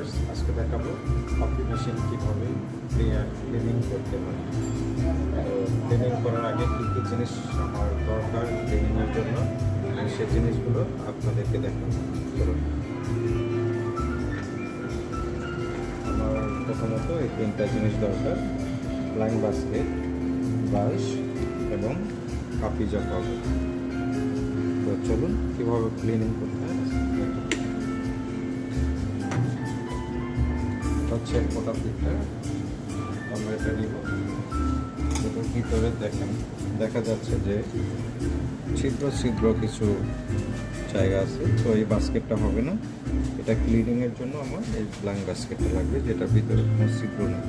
Viewers, আজকে দেখাবো coffee machine কীভাবে ক্লিনিং করতে হয়। তো ক্লিনিং করার আগে কী কী জিনিস আমার দরকার ক্লিনিংয়ের জন্য, আমি সেই জিনিসগুলো আপনাদেরকে দেখাবো। চলুন। আমার প্রথমত এই তিনটা জিনিস দরকার: ফ্লাইং বাস্কেট, ব্রাশ এবং কফি জগ পাউডার। তো চলুন কীভাবে ক্লিনিং করতে হয়। হচ্ছে ফোটা পিঠটা আমরা এটা নিব। এটার ভিতরে দেখা যাচ্ছে যে ছিদ্র ছিদ্র কিছু জায়গা আছে, তো এই বাস্কেটটা হবে না। এটা ক্লিনিংয়ের জন্য আমার এই ব্ল্যাঙ্ক বাস্কেটটা লাগবে, যেটার ভিতরে কোনো ছিদ্র নেই।